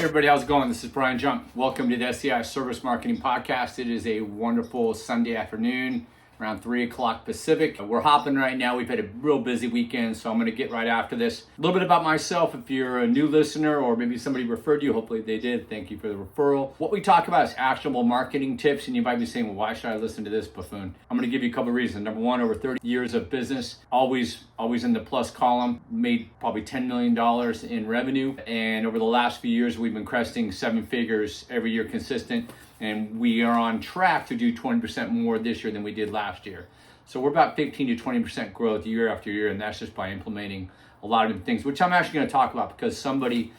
everybody, how's it going? This is Brian Junk. Welcome to the SCI Service Marketing Podcast. It is a wonderful Sunday afternoon, around 3 o'clock Pacific. We're hopping right now. We've had a real busy weekend, so I'm going to get right after this. A little bit about myself. If you're a new listener or maybe somebody referred you, hopefully they did. Thank you for the referral. What we talk about is actionable marketing tips, and you might be saying, well, why should I listen to this buffoon? I'm going to give you a couple of reasons. Number one, over 30 years of business, always in the plus column, made probably $10 million in revenue. And over the last few years, we've been cresting 7 figures every year consistent. And we are on track to do 20% more this year than we did last year. So we're about 15 to 20% growth year after year. And that's just by implementing a lot of different things, which I'm actually going to talk about because somebody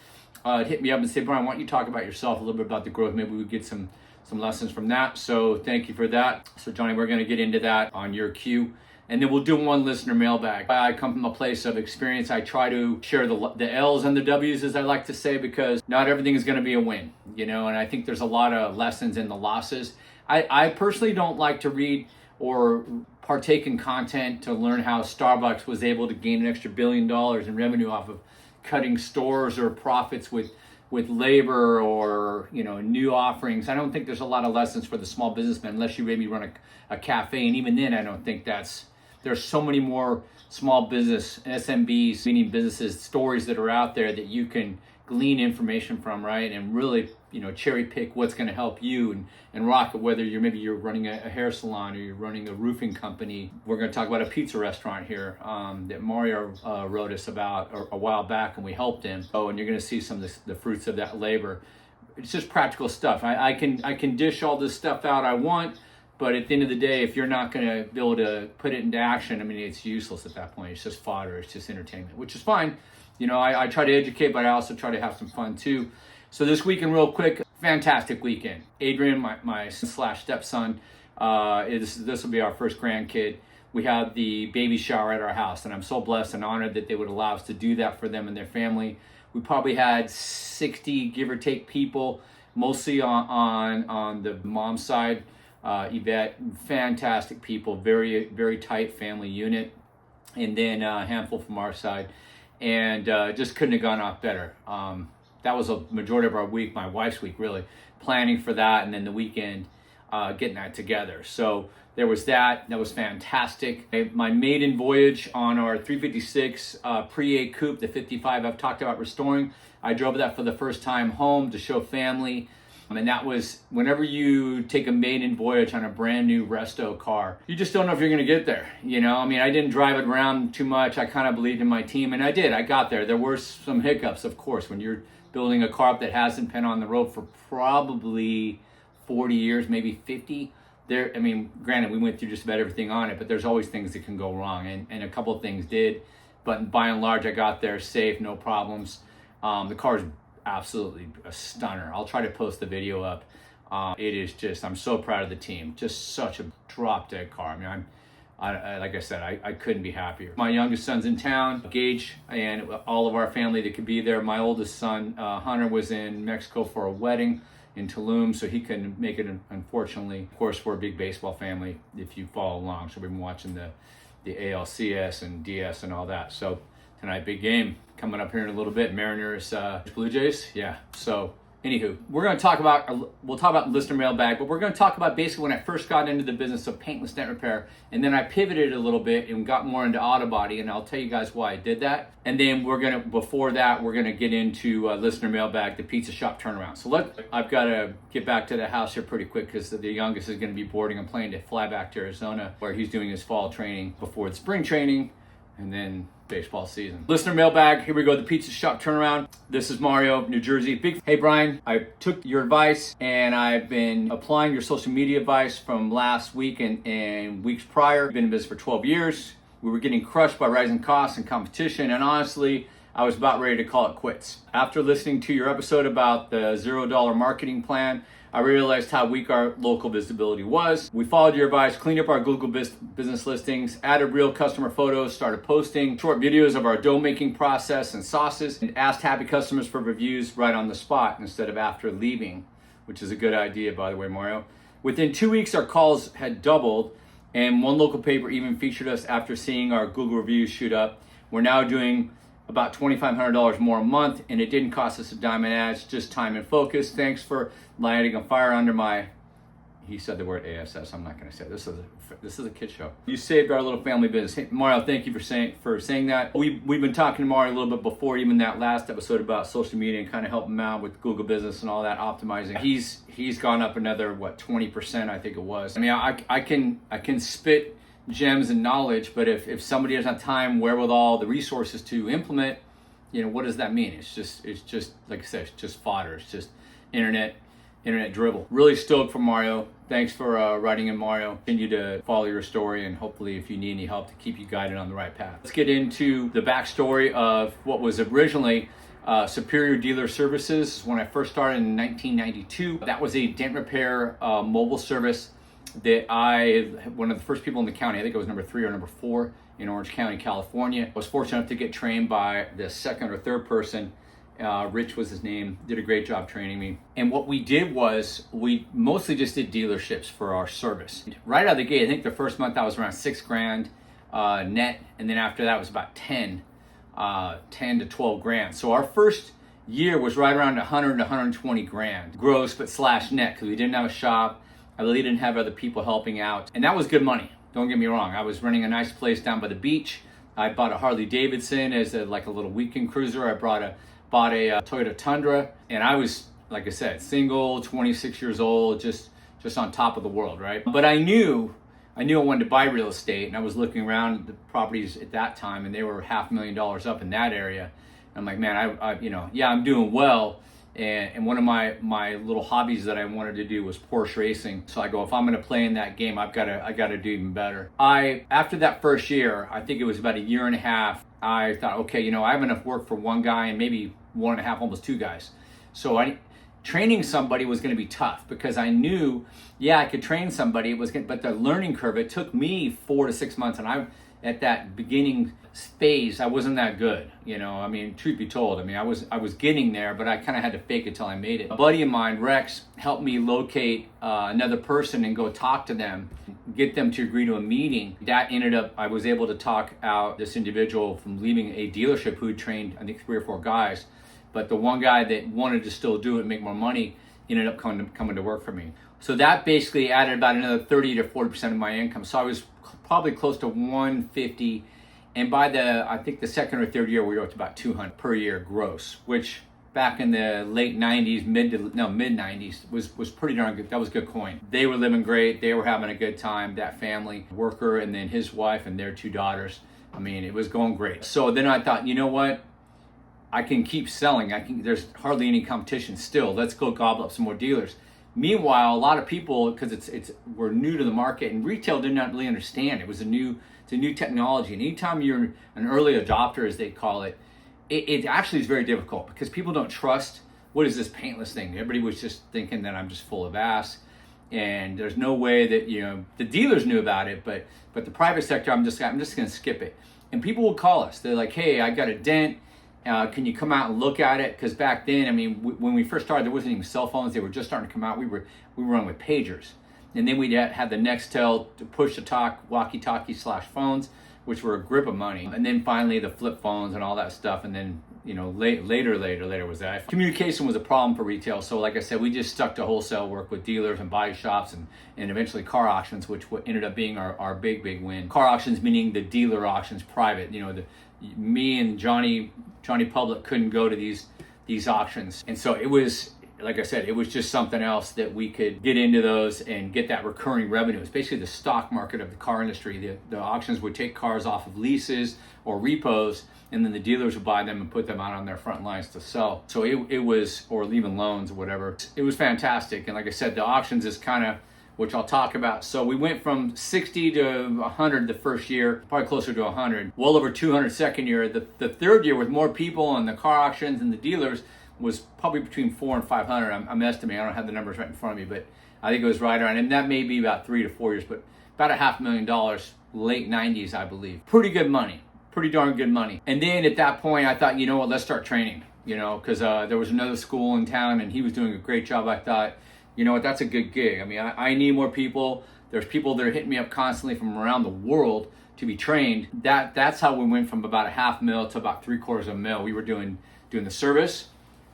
hit me up and said, Brian, why don't you talk about yourself, a little bit about the growth? Maybe we get some lessons from that. So thank you for that. So Johnny, we're going to get into that on your cue. And then we'll do one listener mailbag. I come from a place of experience. I try to share the L's and the W's, as I like to say, because not everything is going to be a win, and I think there's a lot of lessons in the losses. I personally don't like to read or partake in content to learn how Starbucks was able to gain an extra $1 billion in revenue off of cutting stores or profits with labor or new offerings. I don't think there's a lot of lessons for the small businessman unless you maybe run a cafe, and even then I don't think there's so many more small business, SMBs, meaning businesses, stories that are out there that you can glean information from, right? And really, cherry pick what's going to help you and rock it, whether you're running a hair salon or you're running a roofing company. We're going to talk about a pizza restaurant here that Mario wrote us about a while back, and we helped him. Oh, and you're going to see some of the fruits of that labor. It's just practical stuff. I can dish all this stuff out I want, but at the end of the day, if you're not going to be able to put it into action, it's useless at that point. It's just fodder. It's just entertainment, which is fine. I try to educate, but I also try to have some fun too. So this weekend, real quick, fantastic weekend. Adrian, my stepson, this will be our first grandkid. We have the baby shower at our house, and I'm so blessed and honored that they would allow us to do that for them and their family. We probably had 60, give or take, people, mostly on the mom's side. Yvette, fantastic people, very, very tight family unit, and then a handful from our side, and just couldn't have gone off better. That was a majority of our week, my wife's week, really, planning for that, and then the weekend getting that together. So there was that was fantastic. My maiden voyage on our 356 Pre-A Coupe, the 55 I've talked about restoring, I drove that for the first time home to show family. And that was, whenever you take a maiden voyage on a brand new resto car, you just don't know if you're going to get there. I didn't drive it around too much. I kind of believed in my team, and I did. I got there. There were some hiccups, of course, when you're building a car that hasn't been on the road for probably 40 years, maybe 50. Granted, we went through just about everything on it, but there's always things that can go wrong, and a couple of things did. But by and large, I got there safe, no problems. The car's absolutely a stunner. I'll try to post the video up. It is just, I'm so proud of the team. Just such a drop dead car. Like I said, I couldn't be happier. My youngest son's in town, Gage, and all of our family that could be there. My oldest son, Hunter, was in Mexico for a wedding in Tulum, so he couldn't make it, unfortunately. Of course, we're a big baseball family if you follow along. So we've been watching the ALCS and DS and all that. So tonight, big game coming up here in a little bit. Mariners, Blue Jays. Yeah. So anywho, we'll talk about listener mailbag, but we're going to talk about basically when I first got into the business of paintless dent repair, and then I pivoted a little bit and got more into autobody, and I'll tell you guys why I did that. And then before that, we're going to get into listener mailbag, the pizza shop turnaround. So I've got to get back to the house here pretty quick because the youngest is going to be boarding a plane to fly back to Arizona, where he's doing his fall training before the spring training, and then baseball season. Listener mailbag, here we go, the pizza shop turnaround. This is Mario, New Jersey. Hey Brian, I took your advice and I've been applying your social media advice from last week and weeks prior. I've been in business for 12 years. We were getting crushed by rising costs and competition, and honestly, I was about ready to call it quits. After listening to your episode about the $0 marketing plan, I realized how weak our local visibility was. We followed your advice, cleaned up our Google business listings, added real customer photos, started posting short videos of our dough making process and sauces, and asked happy customers for reviews right on the spot instead of after leaving, which is a good idea, by the way, Mario. Within 2 weeks, our calls had doubled, and one local paper even featured us after seeing our Google reviews shoot up. We're now doing about $2,500 more a month, and it didn't cost us a dime in ads, just time and focus. Thanks for lighting a fire under my, he said the word ASS, I'm not gonna say it. This is a kid show. You saved our little family business. Hey, Mario, thank you for saying that. We've been talking to Mario a little bit before even that last episode about social media and kind of helping him out with Google business and all that optimizing. He's gone up another, 20%, I think it was. I mean, I can spit gems and knowledge, but if somebody doesn't have time, wherewithal, the resources to implement, what does that mean? It's just like I said, it's just fodder. It's just internet dribble. Really stoked for Mario. Thanks for writing in, Mario. Continue to follow your story, and hopefully if you need any help to keep you guided on the right path. Let's get into the backstory of what was originally Superior Dealer Services. When I first started in 1992, that was a dent repair mobile service that one of the first people in the county, I think it was number 3 or number 4 in Orange County, California. I was fortunate enough to get trained by the second or third person. Rich was his name, did a great job training me. And what we did was we mostly just did dealerships for our service. Right out of the gate, I think the first month I was around $6,000 net, and then after that it was about 10 to 12 grand. So our first year was right around 100 to 120 grand gross, but slash net, because we didn't have a shop. I really didn't have other people helping out. And that was good money. Don't get me wrong. I was running a nice place down by the beach. I bought a Harley Davidson as a little weekend cruiser. I bought a Toyota Tundra. And I was, like I said, single, 26 years old, just on top of the world, right? But I knew I wanted to buy real estate, and I was looking around at the properties at that time, and they were $500,000 up in that area. And I'm like, man, I'm doing well. And one of my little hobbies that I wanted to do was Porsche racing. So I go, if I'm going to play in that game, I got to do even better. After that first year, I think it was about a year and a half, I thought, okay, I have enough work for one guy and maybe 1.5, almost 2 guys. So training somebody was going to be tough, because I knew, I could train somebody. But the learning curve, it took me 4 to 6 months, and at that beginning phase, I wasn't that good. Truth be told, I was getting there, but I kind of had to fake it till I made it. A buddy of mine, Rex, helped me locate another person and go talk to them, get them to agree to a meeting. That ended up, I was able to talk out this individual from leaving a dealership who trained, I think, 3 or 4 guys. But the one guy that wanted to still do it and make more money ended up coming to work for me. So that basically added about another 30 to 40% of my income. So I was probably close to 150. And by I think the second or third year, we were up to about 200 per year gross, which back in the late 90s, mid 90s was pretty darn good. That was good coin. They were living great. They were having a good time, that family, worker, and then his wife and their 2 daughters. It was going great. So then I thought, you know what? I can keep selling. There's hardly any competition still. Let's go gobble up some more dealers. Meanwhile, a lot of people, because we're new to the market, and retail did not really understand. It's a new technology. And anytime you're an early adopter, as they call it, it actually is very difficult, because people don't trust, what is this paintless thing? Everybody was just thinking that I'm just full of ass. And there's no way that, the dealers knew about it, but the private sector, I'm just going to skip it. And people will call us. They're like, hey, I got a dent. Can you come out and look at it? Because back then, when we first started, there wasn't even cell phones. They were just starting to come out. We were running with pagers. And then we'd have the Nextel to push to talk, walkie-talkie / phones, which were a grip of money. And then finally the flip phones and all that stuff. And then, later was that. Communication was a problem for retail. So like I said, we just stuck to wholesale work with dealers and body shops and eventually car auctions, which ended up being our big win. Car auctions, meaning the dealer auctions, private. Me and Johnny Public couldn't go to these auctions. And so it was, like I said, it was just something else that we could get into those and get that recurring revenue. It's basically the stock market of the car industry. The auctions would take cars off of leases or repos, and then the dealers would buy them and put them out on their front lines to sell. So it was, or leaving loans or whatever. It was fantastic. And like I said, the auctions is kind of, which I'll talk about. So we went from 60 to 100 the first year, probably closer to 100, well over 200 second year. The third year, with more people on the car auctions and the dealers, was probably between 400 and 500. I'm estimating, I don't have the numbers right in front of me, but I think it was right around, and that may be about 3 to 4 years, but about $500,000, late 90s, I believe. Pretty good money, pretty darn good money. And then at that point, I thought, let's start training, because there was another school in town and he was doing a great job. I thought, that's a good gig. I need more people. There's people that are hitting me up constantly from around the world to be trained. That's how we went from about $500,000 to about $750,000. We were doing the service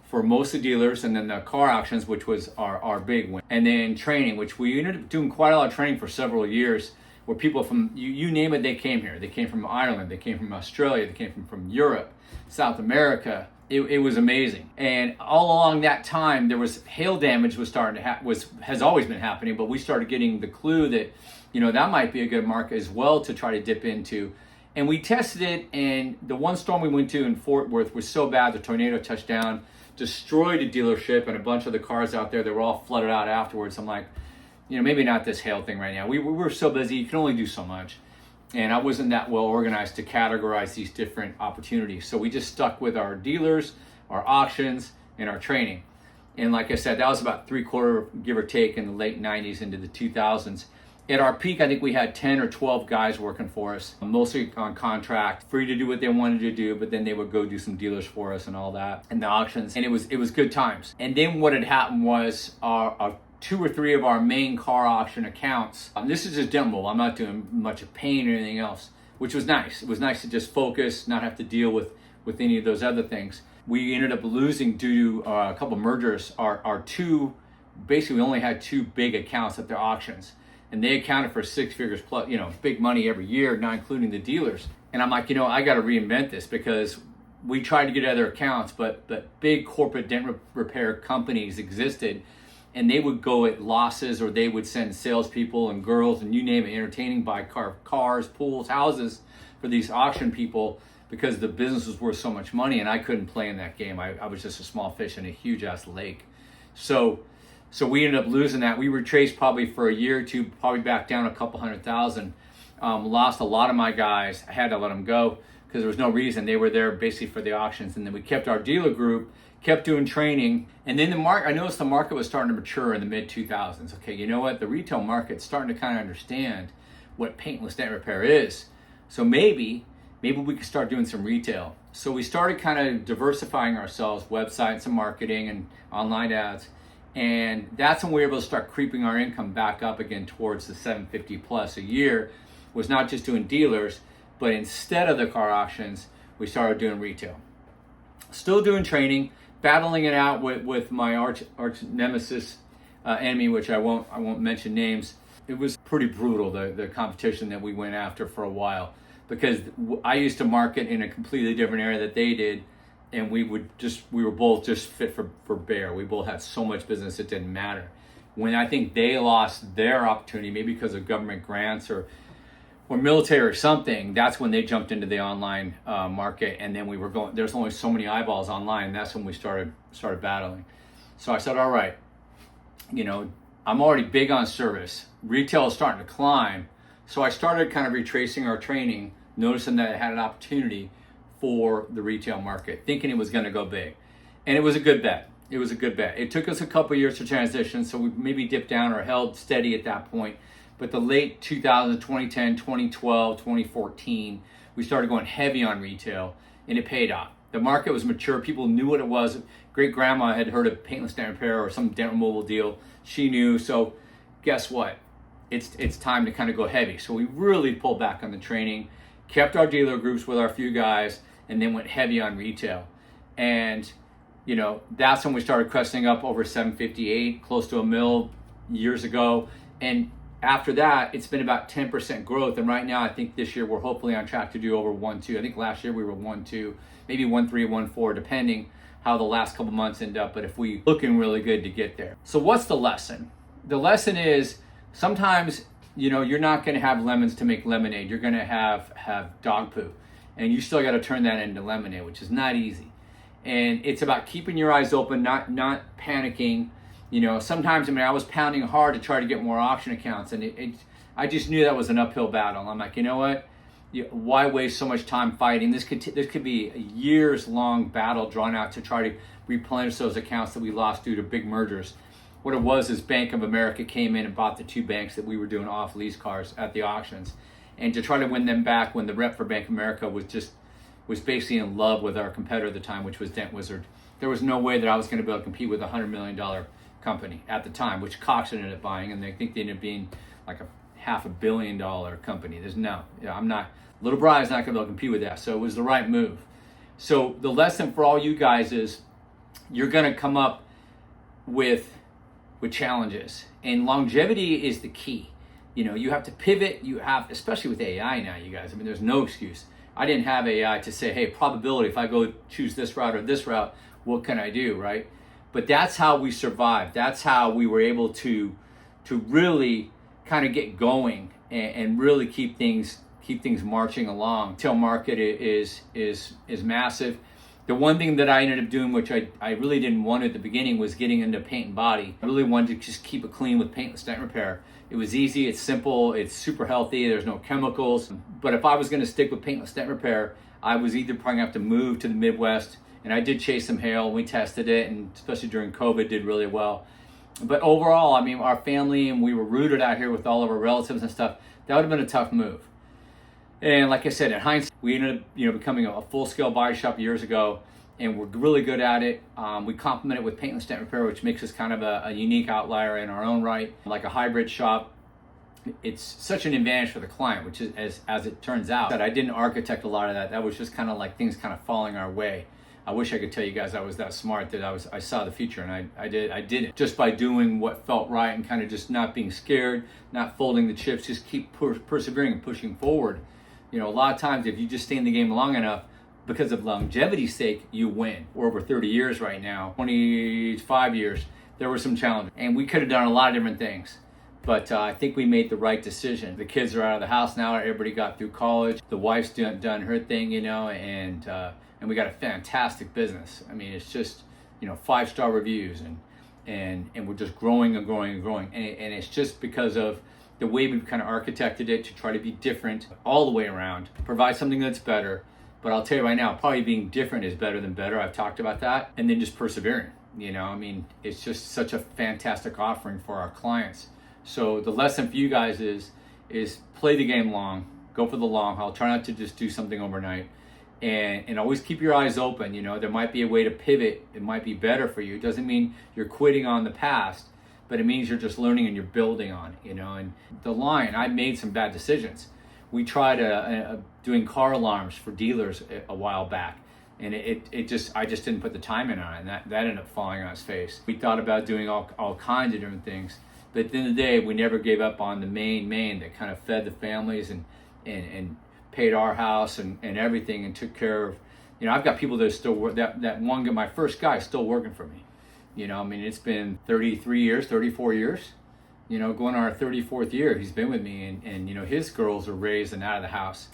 for most of the dealers, and then the car auctions, which was our big win. And then training, which we ended up doing quite a lot of training for several years, where people from, you name it, they came here. They came from Ireland, they came from Australia, they came from Europe, South America. It was amazing. And all along that time, there was hail damage was starting to has always been happening, but we started getting the clue that, that might be a good market as well to try to dip into. And we tested it, and the one storm we went to in Fort Worth was so bad, the tornado touched down, destroyed a dealership and a bunch of the cars out there that were all flooded out afterwards. I'm like, maybe not this hail thing right now. We were so busy, you can only do so much. And I wasn't that well organized to categorize these different opportunities. So we just stuck with our dealers, our auctions, and our training. And like I said, that was about 3/4, give or take, in the late 90s into the 2000s. At our peak, I think we had 10 or 12 guys working for us, mostly on contract, free to do what they wanted to do, but then they would go do some dealers for us and all that, and the auctions, and it was good times. And then what had happened was our 2 or 3 of our main car auction accounts, this is just demo, I'm not doing much of paint or anything else, which was nice. It was nice to just focus, not have to deal with any of those other things. We ended up losing due to a couple mergers. Our two, basically we only had 2 big accounts at their auctions, and they accounted for 6 figures plus, big money every year, not including the dealers. And I'm like, I got to reinvent this, because we tried to get other accounts, but big corporate dent repair companies existed, and they would go at losses, or they would send salespeople and girls and you name it, entertaining, buy cars, pools, houses for these auction people, because the business was worth so much money, and I couldn't play in that game. I was just a small fish in a huge ass lake. So we ended up losing that. We retraced probably for a year or two, probably back down a couple $100,000. Lost a lot of my guys. I had to let them go because there was no reason. They were there basically for the auctions. And then we kept our dealer group, kept doing training. And then I noticed the market was starting to mature in the mid 2000s. Okay, you know what? The retail market's starting to kind of understand what paintless dent repair is. So maybe we could start doing some retail. So we started kind of diversifying ourselves, websites and marketing and online ads. And that's when we were able to start creeping our income back up again towards the 750 plus a year. Was not just doing dealers, but instead of the car auctions, we started doing retail. Still doing training, battling it out with my arch nemesis enemy, which I won't mention names. It was pretty brutal, the competition that we went after for a while, because I used to market in a completely different area that they did. And we were both just fit for bear. We both had so much business it didn't matter. When I think they lost their opportunity, maybe because of government grants or military or something, that's when they jumped into the online market. And then there's only so many eyeballs online. And that's when we started battling. So I said, all right, I'm already big on service. Retail is starting to climb. So I started kind of retracing our training, noticing that it had an opportunity for the retail market, thinking it was going to go big. And it was a good bet. It took us a couple years to transition, so we maybe dipped down or held steady at that point. But the late 2000s, 2010, 2012, 2014, we started going heavy on retail, and it paid off. The market was mature. People knew what it was. Great grandma had heard of paintless dent repair or some dent removal deal. She knew. So guess what? It's time to kind of go heavy. So we really pulled back on the training, kept our dealer groups with our few guys, and then went heavy on retail. And that's when we started cresting up over 758, close to $1 million years ago. And after that, it's been about 10% growth. And right now, I think this year we're hopefully on track to do over 1.2. I think last year we were 1.2, maybe 1.3, 1.4, depending how the last couple months end up. But if we looking really good to get there. So what's the lesson? The lesson is sometimes, you're not going to have lemons to make lemonade. You're going to have dog poo. And you still got to turn that into lemonade, which is not easy. And it's about keeping your eyes open, not panicking. Sometimes, I was pounding hard to try to get more auction accounts, and I just knew that was an uphill battle. I'm like, you know what? Why waste so much time fighting? This could be a years-long battle drawn out to try to replenish those accounts that we lost due to big mergers. What it was is Bank of America came in and bought the 2 banks that we were doing off-lease cars at the auctions. And to try to win them back when the rep for Bank of America was basically in love with our competitor at the time, which was Dent Wizard. There was no way that I was going to be able to compete with a $100 million company at the time, which Cox ended up buying, and I think they ended up being like a $500 million company. I'm not, little Brian's not gonna be able to compete with that. So it was the right move. So the lesson for all you guys is you're gonna come up with challenges, and longevity is the key. You have to pivot. You have, especially with AI now, you guys. I mean, there's no excuse. I didn't have AI to say, hey, probability, if I go choose this route or this route, what can I do, right? But that's how we survived. That's how we were able to really kind of get going and really keep things marching along. Retail market is massive. The one thing that I ended up doing, which I really didn't want at the beginning, was getting into paint and body. I really wanted to just keep it clean with paintless dent repair. It was easy, it's simple, it's super healthy, there's no chemicals. But if I was gonna stick with paintless dent repair, I was either probably gonna have to move to the Midwest, and I did chase some hail, we tested it, and especially during COVID, did really well. But overall, I mean, our family, and we were rooted out here with all of our relatives and stuff, that would have been a tough move. And like I said, in hindsight, we ended up becoming a full-scale body shop years ago, and we're really good at it. We complement it with paintless dent repair, which makes us kind of a unique outlier in our own right, like a hybrid shop. It's such an advantage for the client, which is, as it turns out, that I didn't architect a lot of that. That was just kind of like things kind of falling our way. I wish I could tell you guys I was that smart, that I saw the future, and I did it just by doing what felt right and kind of just not being scared, not folding the chips, just keep persevering and pushing forward. A lot of times if you just stay in the game long enough, because of longevity's sake, you win. We're over 30 years right now, 25 years. There were some challenges, and we could have done a lot of different things. But I think we made the right decision. The kids are out of the house now. Everybody got through college. The wife's done her thing, and we got a fantastic business. I mean, it's just, 5-star reviews, and we're just growing and growing and growing. And it's just because of the way we've kind of architected it to try to be different all the way around, provide something that's better. But I'll tell you right now, probably being different is better than better. I've talked about that. And then just persevering, I mean, it's just such a fantastic offering for our clients. So the lesson for you guys is play the game long, go for the long haul, try not to just do something overnight, and always keep your eyes open. There might be a way to pivot. It might be better for you. It doesn't mean you're quitting on the past, but it means you're just learning and you're building on it, And the line, I made some bad decisions. We tried doing car alarms for dealers a while back, and I just didn't put the time in on it, and that ended up falling on its face. We thought about doing all kinds of different things, but at the end of the day, we never gave up on the main that kind of fed the families and paid our house and everything, and took care of. I've got people that still work. That one guy, my first guy, is still working for me. I mean, it's been 33 years, 34 years. Going on our 34th year, he's been with me, and his girls are raised and out of the house,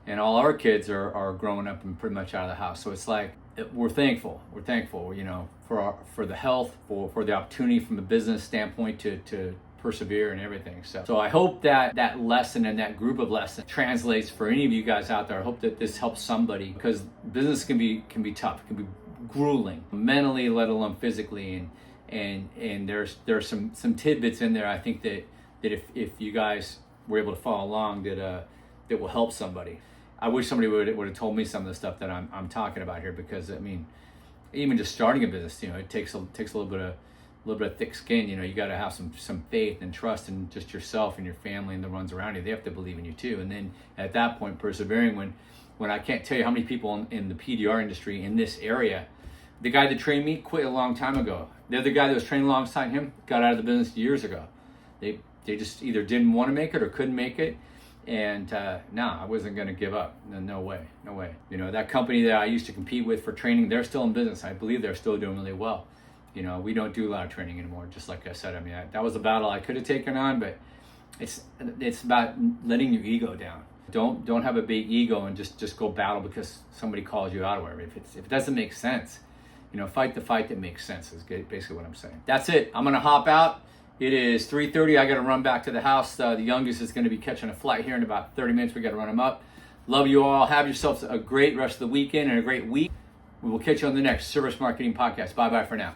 and all our kids are growing up and pretty much out of the house. So it's like, we're thankful, for the health, for the opportunity from a business standpoint to persevere and everything. So I hope that lesson and that group of lessons translates for any of you guys out there. I hope that this helps somebody, because business can be tough, it can be grueling mentally, let alone physically, and there's some tidbits in there, I think that if you guys were able to follow along, that will help somebody. I wish somebody would have told me some of the stuff that I'm talking about here, because I mean, even just starting a business, it takes a little bit of thick skin. You got to have some faith and trust in just yourself and your family and the ones around you. They have to believe in you too. And then at that point, persevering when I can't tell you how many people in the PDR industry in this area. The guy that trained me quit a long time ago. The other guy that was trained alongside him got out of the business years ago. They just either didn't want to make it or couldn't make it. And I wasn't going to give up. No way. That company that I used to compete with for training, they're still in business. I believe they're still doing really well. We don't do a lot of training anymore, just like I said. I mean, that was a battle I could have taken on, but it's about letting your ego down. Don't have a big ego and just go battle because somebody calls you out or whatever. If it doesn't make sense, fight the fight that makes sense is basically what I'm saying. That's it. I'm going to hop out. It is 3:30. I got to run back to the house. The youngest is going to be catching a flight here in about 30 minutes. We got to run him up. Love you all. Have yourselves a great rest of the weekend and a great week. We will catch you on the next Service Marketing Podcast. Bye-bye for now.